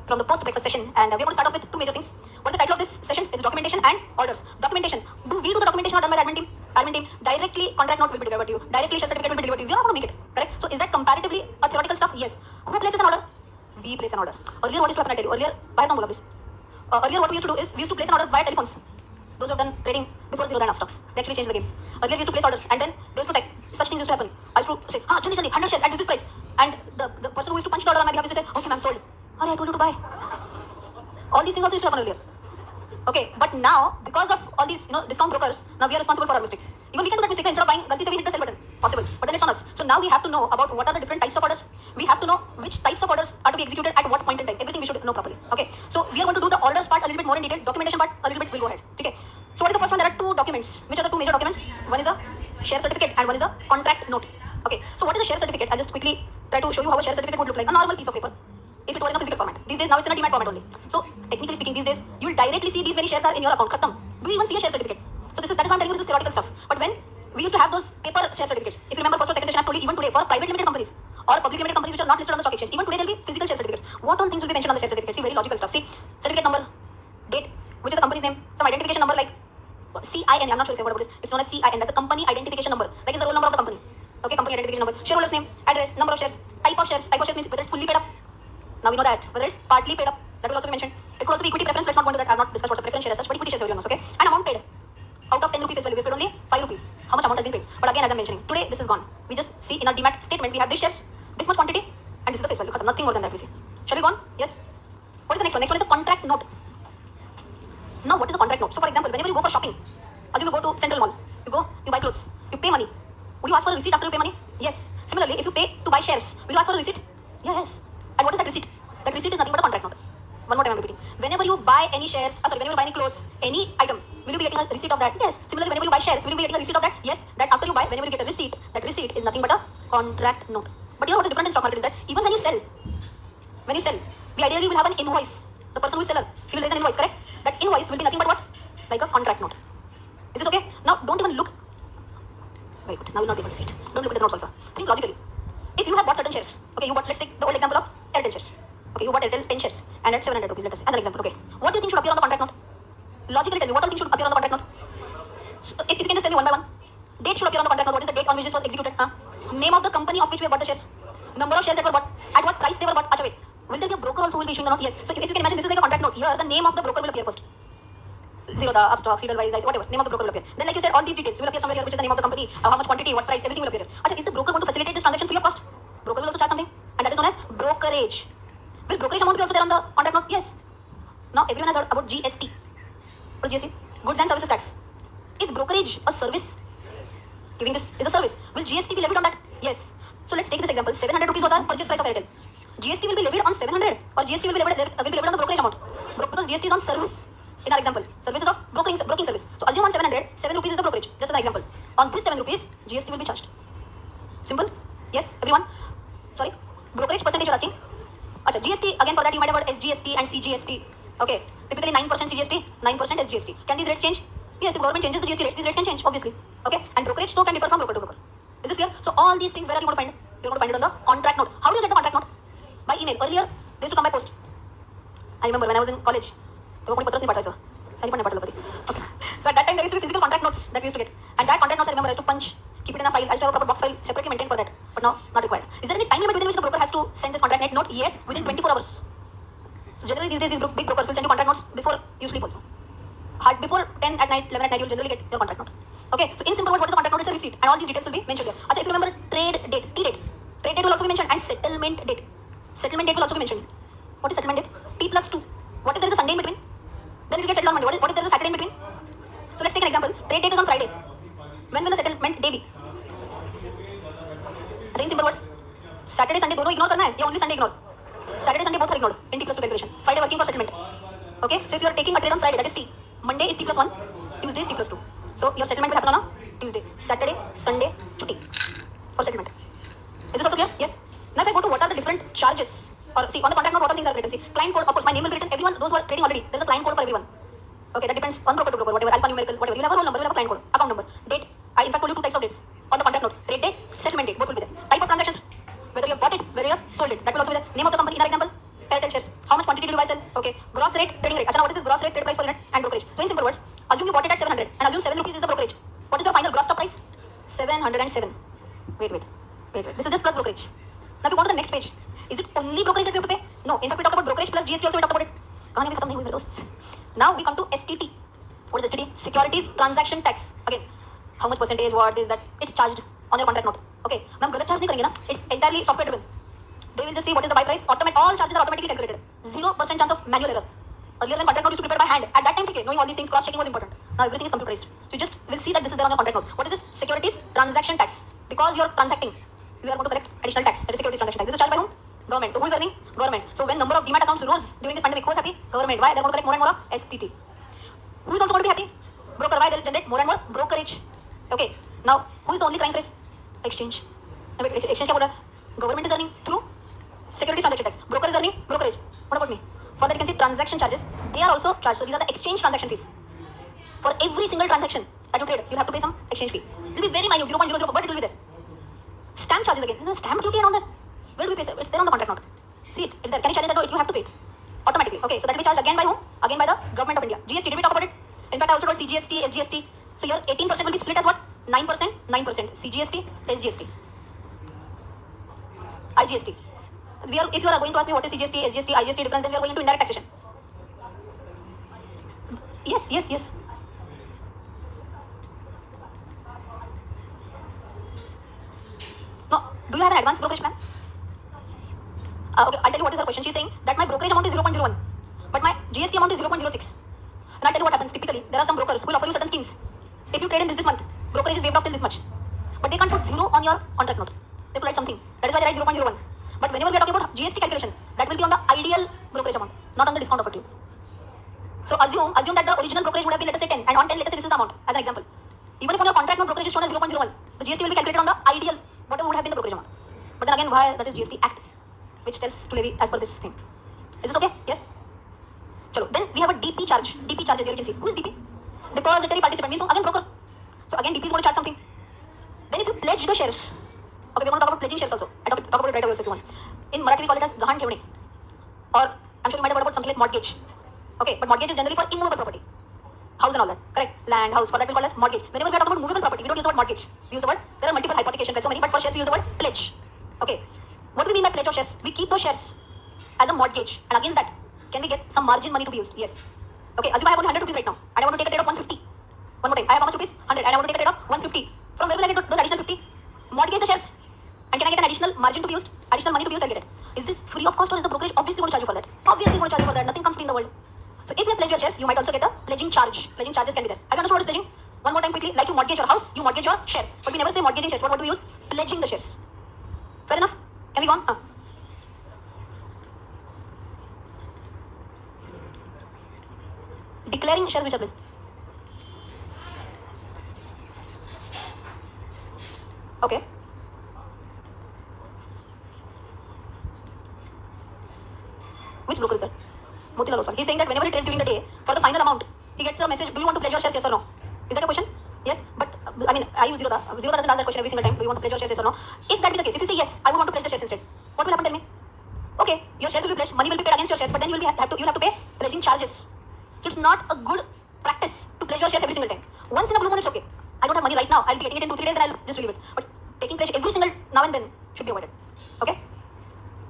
from the post-breakfast session, and we're going to start off with two major things. What's the title of this session? It's documentation and orders. Documentation. Do we do the documentation or done by the admin team? Admin team directly contract note will be delivered to you. Directly share certificate will be delivered to you. We are not going to make it. Correct? So is that comparatively a theoretical stuff? Yes. Who places an order? We place an order. Earlier, what used to happen? I tell you. Earlier, by some please. Earlier, what we used to do is we used to place an order via telephones. Those who have done trading before zero and stocks, they actually changed the game. Earlier, we used to place orders, and then they used to type. Such things used to happen. I used to say, jaldi, 100 shares at this price. And the person who used to punch the order on my behalf used to say, okay, ma'am, sold. I told you to buy. All these things also used to happen earlier. Okay, but now, because of all these, discount brokers, now we are responsible for our mistakes. Even we can do that mistake instead of buying, galti se we hit the sell button. Possible, but then it's on us. So now we have to know about what are the different types of orders. We have to know which types of orders are to be executed at what point in time. Everything we should know properly. Okay, so we are going to do the orders part a little bit more in detail. Documentation part a little bit. We'll go ahead. Okay. So what is the first one? There are two documents. Which are the two major documents? One is a share certificate and one is a contract note. Okay. So what is a share certificate? I'll just quickly try to show you how a share certificate would look like. A normal piece of paper. If it were in a physical format. These days now it's in a demat format only. So technically speaking, these days you will directly see these many shares are in your account. Khatam. Do you even see a share certificate? So that is why I'm telling you this is theoretical stuff. But when we used to have those paper share certificates, if you remember first or second session, I've told you even today for private limited companies or public limited companies which are not listed on the stock exchange, even today there will be physical share certificates. What all things will be mentioned on the share certificate? See, very logical stuff. See, certificate number, date, which is the company's name, some identification number like CIN. I'm not sure if you heard about this. It's known as CIN. That's the company identification number. Like it's the roll number of the company. Okay, company identification number, shareholder's name, address, number of shares, type of shares. Type of shares means whether it's fully paid up. Now we know that. Whether it's partly paid up, that will also be mentioned. It could also be equity preference. Let's not go into that. I have not discussed what's the preference share as such, but equity shares everyone knows, okay? And amount paid. Out of 10 rupees face value, we paid only 5 rupees. How much amount has been paid? But again, as I'm mentioning, today this is gone. We just see in our demat statement, we have these shares, this much quantity, and this is the face value. Nothing more than that we see. Shall we go on? Yes? What is the next one? Next one is a contract note. Now, what is a contract note? So, for example, whenever you go for shopping, assume you go to Central Mall, you go, you buy clothes, you pay money. Would you ask for a receipt after you pay money? Yes. Similarly, if you pay to buy shares, will you ask for a receipt? Yes. And what is that receipt? That receipt is nothing but a contract note. One more time I'm repeating. Whenever you buy any shares, whenever you buy any clothes, any item, will you be getting a receipt of that? Yes. Similarly, whenever you buy shares, will you be getting a receipt of that? Yes. That after you buy, whenever you get a receipt, that receipt is nothing but a contract note. But you know what is different in stock market is that even when you sell, we ideally will have an invoice. The person who is seller, he will raise an invoice, correct? That invoice will be nothing but what? Like a contract note. Is this okay? Now, don't even look. Very good. Now you will not be able to see it. Don't look at the notes also. Think logically. If you have bought certain shares, okay, you bought, let's take the old example of Airtel shares. Okay, you bought Airtel 10 shares and at 700 rupees, let us say, as an example. Okay, what do you think should appear on the contract note? Logically tell me, what all things should appear on the contract note? So if you can just tell me one by one. Date should appear on the contract note. What is the date on which this was executed? Name of the company of which we have bought the shares. Number of shares that were bought. At what price they were bought. Achha, wait. Will there be a broker also who will be issuing the note? Yes. So if you can imagine, this is like a contract note. Here, the name of the broker will appear first. Zero, the upstock, Edelweiss, whatever. Name of the broker will appear. Then, like you said, all these details will appear somewhere here, which is the name of the company, how much quantity, what price, everything will appear. Achha, is the broker going to facilitate this transaction free of cost? Broker will also charge something, and that is known as brokerage. Will brokerage amount be also there on the contract note? Yes. Now everyone has heard about GST. What is GST? Goods and Services Tax. Is brokerage a service? Giving this is a service. Will GST be levied on that? Yes. So let's take this example. 700 rupees was our purchase price of Airtel. GST will be levied on 700 or GST will be levied on the brokerage amount. Because GST is on service. In our example, services of broking service. So assume on 700, 7 rupees is the brokerage. Just as an example. On this 7 rupees, GST will be charged. Simple? Yes, everyone? Sorry? Brokerage percentage you're asking? Achha, GST, again for that you might have heard SGST and CGST. Okay, typically 9% CGST, 9% SGST. Can these rates change? Yes, if government changes the GST rates, these rates can change, obviously. Okay, and brokerage though can differ from broker to broker. Is this clear? So all these things, where are you going to find it? You're going to find it on the contract note. How do you get the contract note? By email. Earlier, they used to come by post. I remember when I was in college, they were putting patras nahi pathwai, okay. So at that time there used to be physical contract notes that we used to get. And that contract notes I remember I used to punch, keep it in a file. I used to have a proper box file separately maintained for that. But now, not required. Is there any time limit within which the broker has to send this contract note? Yes, within 24 hours. So generally these days, these big brokers will send you contract notes before you sleep also. Before 10 at night, 11 at night, you'll generally get your contract note. Okay, so in simple words, what is the contract note? It's a receipt. And all these details will be mentioned here. Achha, if you remember trade date, T-date. Trade date will also be mentioned and settlement date. Settlement date will also be mentioned. What is settlement date? T+2. What if there is a Sunday in between? Then it will get settled on Monday. What if there is a Saturday in between? So let's take an example. Trade date is on Friday. When will the settlement day be? In simple words, Saturday, Sunday, दोनों ignore करना है या only Sunday ignore? Saturday, Sunday both are ignored in T+2 calculation. Friday working for settlement. Okay, so if you are taking a trade on Friday, that is T. Monday is T+1, Tuesday is T+2. So your settlement will happen on a Tuesday. Saturday, Sunday, chutti for settlement. Is this also clear? Yes. Now if I go to what are the different charges, or see on the contract note what all things are written. See, client code, of course my name will be written. Everyone, those who are trading already, there is a client code for everyone. Okay, that depends on broker to broker, whatever, alphanumerical, whatever. You'll have a roll number, you'll have a client code, account number, date. I in fact told you two types of dates on the contract note. Trade date, settlement date, both will be there. Type of transactions, whether you have bought it, whether you have sold it, that will also be there. Name of the company, in our example, Airtel shares. How much quantity to buy sell. Okay. Gross rate, trading rate. Achha, now what is this gross rate, trade price per unit and brokerage? So in simple words, assume you bought it at 700 and assume 7 rupees is the brokerage. What is your final gross stock price? 707. Wait. This is just plus brokerage. Now if you go to the next page, is it only brokerage that we have to pay? No. In fact, we talked about brokerage plus GST also. We talked about it. कहानी में खत्म नहीं हुई मेरे दोस्त. Now we come to STT. What is STT? Securities Transaction Tax. Again, how much percentage? What is that? It's charged on your contract note. Okay. मैं हम गलत charge नहीं करेंगे ना. It's entirely software driven. They will just see what is the buy price. All charges are automatically calculated. 0% chance of manual error. Earlier when contract note used to be prepared by hand, at that time, knowing all these things, cross checking was important. Now everything is computerized. So you just will see that this is there on your contract note. What is this? Securities Transaction Tax. Because you are transacting, you are going to collect additional tax. That is securities transaction tax. This is charged by whom? Government. So who is earning? Government. So when number of demat accounts rose during this pandemic, who is happy? Government. Why? They are going to collect more and more of STT. Who is also going to be happy? Broker. Why? They will generate more and more brokerage. Okay. Now who is the only crying phrase? Exchange. Exchange क्या बोल रहा है? Government is earning through securities transaction tax. Broker is earning brokerage. What about me? For that you can see transaction charges. They are also charged. So these are the exchange transaction fees. For every single transaction that you trade, you have to pay some exchange fee. It will be very minute, 0.00, but it will be there. Stamp charges again. There's a stamp duty and all that. Where do we pay? It's there on the contract note. See it. It's there. Can you challenge that? No, you have to pay it automatically. Okay, so that will be charged again by whom? Again by the government of India. GST. Did we talk about it? In fact, I also told CGST, SGST. So your 18% will be split as what? 9%, 9%. CGST, SGST, IGST. If you are going to ask me what is CGST, SGST, IGST difference, then we are going into indirect taxation. Yes. No, do you have an advanced brokerage plan? Okay, I'll tell you what is her question. She's saying that my brokerage amount is 0.01, but my GST amount is 0.06. And I'll tell you what happens. Typically, there are some brokers who will offer you certain schemes. If you trade in this month, brokerage is waived off till this much. But they can't put 0 on your contract note. They have to write something. That is why they write 0.01. But whenever we are talking about GST calculation, that will be on the ideal brokerage amount, not on the discount offered to you. So assume that the original brokerage would have been, let us say, 10, and on 10, let us say this is the amount, as an example. Even if on your contract note brokerage is shown as 0.01, the GST will be calculated on the ideal, whatever would have been the brokerage amount. But then again, why? That is GST Act, which tells to levy as per this thing. Is this okay? Yes? Chalo. Then we have a DP charge. DP charges here, you can see. Who is DP? Depository participant means, so again broker. So again DP is going to charge something. Then if you pledge the shares, okay, we're going to talk about pledging shares also. I talk about it right away also if you want. In Marathi we call it as gahan ठेवणे. Or I'm sure you might have heard about something like mortgage. Okay, but mortgage is generally for immovable property. House and all that. Correct? Land, house. For that we call it as mortgage. Whenever we are talking about movable property, we don't use the word mortgage. We use the word, there are multiple hypothecation, so many, but for shares we use the word pledge. Okay. What do we mean by pledge of shares? We keep those shares as a mortgage, and against that, can we get some margin money to be used? Yes. Okay, assume I have only 100 rupees right now, and I want to take a trade of 150. One more time. I have how much rupees? 100, and I want to take a trade of 150. From where will I get those additional 50? Mortgage the shares. And can I get an additional margin to be used? Additional money to be used, I'll get it. Is this free of cost or is the brokerage obviously going to charge you for that? Obviously it's going to charge you for that. Nothing comes free in the world. So if you pledge your shares, you might also get a pledging charge. Pledging charges can be there. Have you understood what is pledging? One more time quickly. Like you mortgage your house, you mortgage your shares. But we never say mortgaging shares. What do we use? Pledging the shares. Fair enough? Can we go on? Declaring shares which are pledged. Okay. Which broker is that? Motilal Oswal. He's saying that whenever he trades during the day, for the final amount, he gets a message, do you want to pledge your shares, yes or no? Is that a question? Yes. But, I mean, I use Zerodha. Zerodha doesn't ask that question every single time. Do you want to pledge your shares, yes or no? If that be the case, if you say yes, I would want to pledge the shares instead, what will happen, tell me? Okay, your shares will be pledged, money will be paid against your shares, but then you'll have to pay pledging charges. So it's not a good practice to pledge your shares every single time. Once in a blue moon, it's okay. I don't have money right now. I'll be getting it in 2-3 days and I'll just leave it. But taking pledge every single now and then should be avoided. Okay?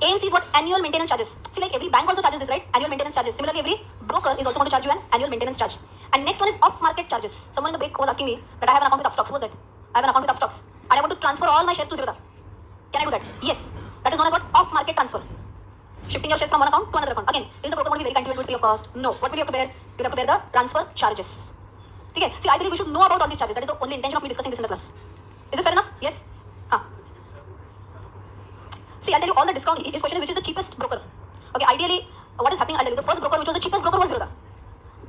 AMC is what? Annual maintenance charges. See, like every bank also charges this, right? Annual maintenance charges. Similarly, every broker is also going to charge you an annual maintenance charge. And next one is off-market charges. Someone in the break was asking me that I have an account with Upstocks. Who was that? I have an account with Upstocks. And I want to transfer all my shares to Zerodha. Can I do that? Yes. That is known as what? Off-market transfer. Shifting your shares from one account to another account. Again, is the broker going to be very kind to you free of cost? No. What will you have to bear? You have to bear the transfer charges. Okay. See, I believe we should know about all these charges. That is the only intention of me discussing this in the class. Is this fair enough? Yes? See, I'll tell you all the discount. His question is which is the cheapest broker? Okay, ideally, what is happening? I'll tell you. The first broker which was the cheapest broker was Zerodha.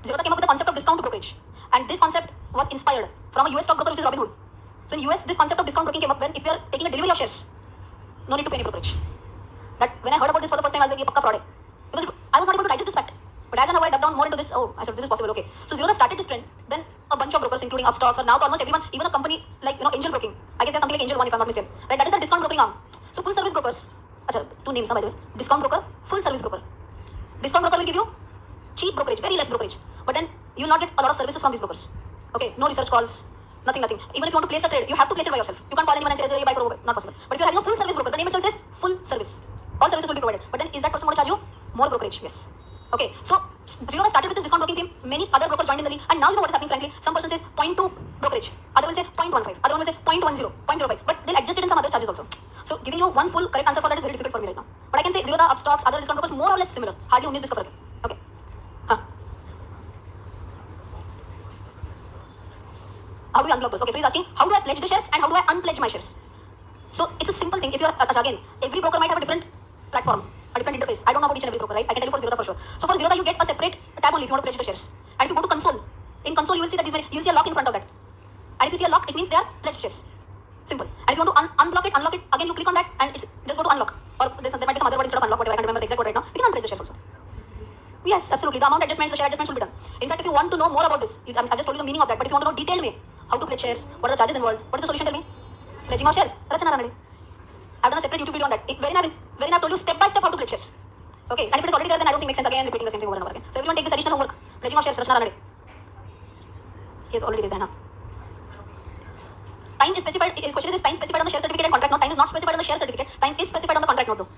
Zerodha came up with the concept of discount brokerage. And this concept was inspired from a US stock broker which is Robinhood. So in US, this concept of discount broking came up when if you are taking a delivery of shares, no need to pay any brokerage. That when I heard about this for the first time, I was like, ye pakka fraud hai. Because I was not able to digest this fact. But as and how I dug down more into this, I said, this is possible, okay. So Zerodha started this trend. Then a bunch of brokers, including Upstocks, or now almost everyone, even a company like, Angel Broking. I guess there's something like Angel One, if I'm not mistaken. Right? That is the discount broking arm. So full service brokers. Achha, two names, by the way. Discount broker, full service broker. Discount broker will give you cheap brokerage, very less brokerage. But then you will not get a lot of services from these brokers. Okay, no research calls, nothing. Even if you want to place a trade, you have to place it by yourself. You can't call anyone and say, "Hey, buy pro," not possible. But if you're having a full service broker, the name itself says full service. All services will be provided. But then is that person going to charge you more brokerage? Yes. Okay, so Zero has started with this discount broking theme. Many other brokers joined in the league, and now you know what is happening. Frankly, some person says 0.2 brokerage, other will say 0.15, other one will say 0.10, 0.05, but they'll adjust it in some other charges also. So giving you one full correct answer for that is very difficult for me right now. But I can say Zero, the upstocks, other discount brokers more or less similar. Hardly 19 का फर्क है. Okay. Huh. How do we unblock those? Okay, so he's asking, how do I pledge the shares and how do I unpledge my shares? So it's a simple thing. If you're again, every broker might have a different platform, a different interface. I don't know about each and every broker, right? I can tell you for Zerodha for sure. So for Zerodha, you get a separate tab only if you want to pledge the shares. And if you go to console, in console you will see that you will see a lock in front of that. And if you see a lock, it means they are pledged shares. Simple. And if you want to unblock it, again you click on that and it's just go to unlock. Or there might be some other word instead of unlock, whatever. I can't remember the exact word right now. You can unpledge the shares also. Yes, absolutely. The amount adjustments, the share adjustments will be done. In fact, if you want to know more about this, I've just told you the meaning of that. But if you want to know detailed way, how to pledge shares, what are the charges involved, what is the solution? Tell me. Pledging of shares. I've done a separate YouTube video on that. Wherein I've told you step by step how to pledge shares. Okay, and if it is already there, then I don't think it makes sense again repeating the same thing over and over again. So everyone take this additional homework. Pledging of shares. Rachna Ranade. Yes, already is there now. Time is specified. His question is time specified on the share certificate and contract note. Time is not specified on the share certificate. Time is specified on the contract note though.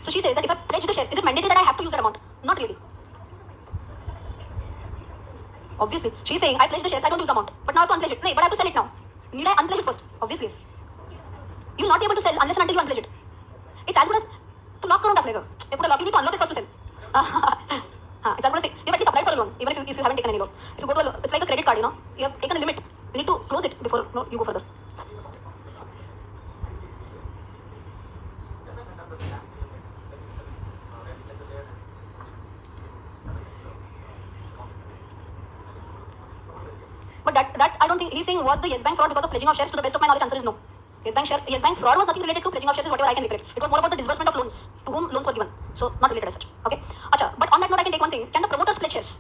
So she says that if I pledge the shares, is it mandatory that I have to use that amount? Not really. Obviously. She's saying I pledge the shares, I don't use the amount. But now I have to unpledge it. No, but I have to sell it now. Need I unpledge it first? Obviously yes. You will not be able to sell unless and until you unpledge it. It's as good as to lock करून टाकलेगा. You put a lock, you need to unlock it first to sell. It's as good as say, you have at least applied for a loan, even if you haven't taken any loan. If you go to a loan, it's like a credit card, you know. You have taken a limit. You need to close it before you go further. But that I don't think he's saying was the Yes Bank fraud because of pledging of shares. To the best of my knowledge, answer is no. Yes Bank fraud was nothing related to pledging of shares, is whatever I can recollect. It was more about the disbursement of loans, to whom loans were given. So not related as such. Okay. Acha, but on that note, I can take one thing. Can the promoters pledge shares?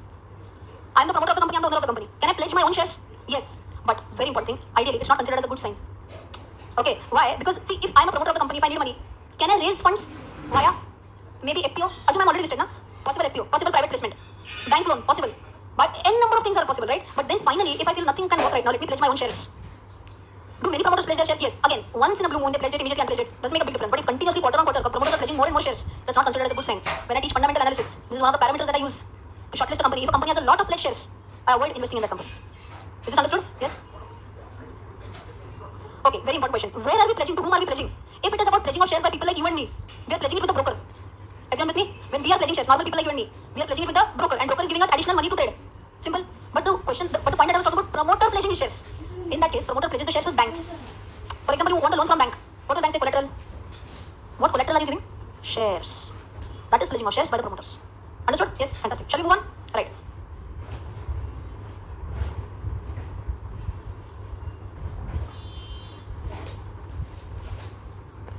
I'm the promoter of the company, I'm the owner of the company. Can I pledge my own shares? Yes. But very important thing, ideally, it's not considered as a good sign. Okay. Why? Because see, if I'm a promoter of the company, if I need money, can I raise funds via maybe FPO? Assume I'm already listed, na? Possible FPO, possible private placement, bank loan, possible. But n number of things are possible, right? But then finally, if I feel nothing can work right now, let me pledge my own shares. Do many promoters pledge their shares? Yes. Again, once in a blue moon they pledge it, immediately unpledge it. Doesn't make a big difference. But if continuously quarter on quarter promoters are pledging more and more shares, that's not considered as a good sign. When I teach fundamental analysis, this is one of the parameters that I use to shortlist a company. If a company has a lot of pledged shares, I avoid investing in that company. Is this understood? Yes? Okay, very important question. Where are we pledging? To whom are we pledging? If it is about pledging of shares by people like you and me, we are pledging it with a broker. Everyone with me? When we are pledging shares, normal people like you and me, we are pledging it with a broker, and broker is giving us additional money to trade. Simple. But the point that I was talking about, promoter pledging his shares. In that case, promoter pledges the shares with banks. For example, you want a loan from bank. What will bank say? Collateral. What collateral are you giving? Shares. That is pledging of shares by the promoters. Understood? Yes, fantastic. Shall we move on? Right.